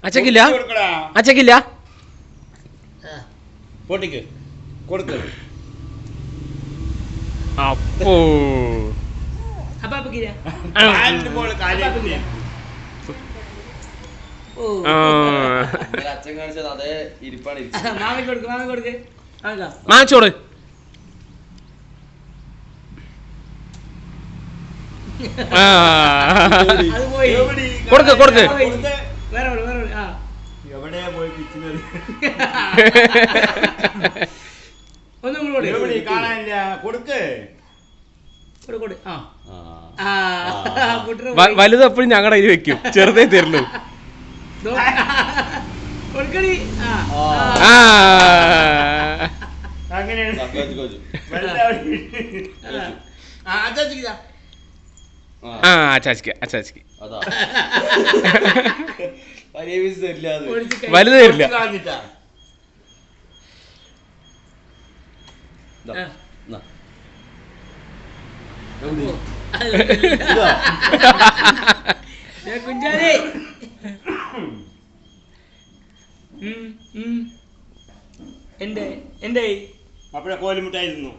അച്ചക്കില്ല അച്ചക്കില്ല പൊട്ടിക്ക് കൊടുക്ക് അപ്പോ അച്ഛൻ കാണിച്ചത് അതേ ഇരിപ്പാണ്. മാച്ചോട് കൊടുക്ക് കൊടുക്ക് എവിടെയാ പോയി പിച്ചുന്നത് കാണാനില്ല. കൊടുക്ക് വലുത് എപ്പോഴും ഞങ്ങളുടെ കയ്യിൽ വെക്കും, ചെറുതേ തരുള്ളൂ. അങ്ങനെയാണ്. അച്ചാച്ചിക്ക് അച്ചാച്ചിക്ക് അതാ വലുത് തരില്ല. കുഞ്ചാലേ എന്റെ അപ്പഴേ കോലുമിട്ടായിരുന്നു.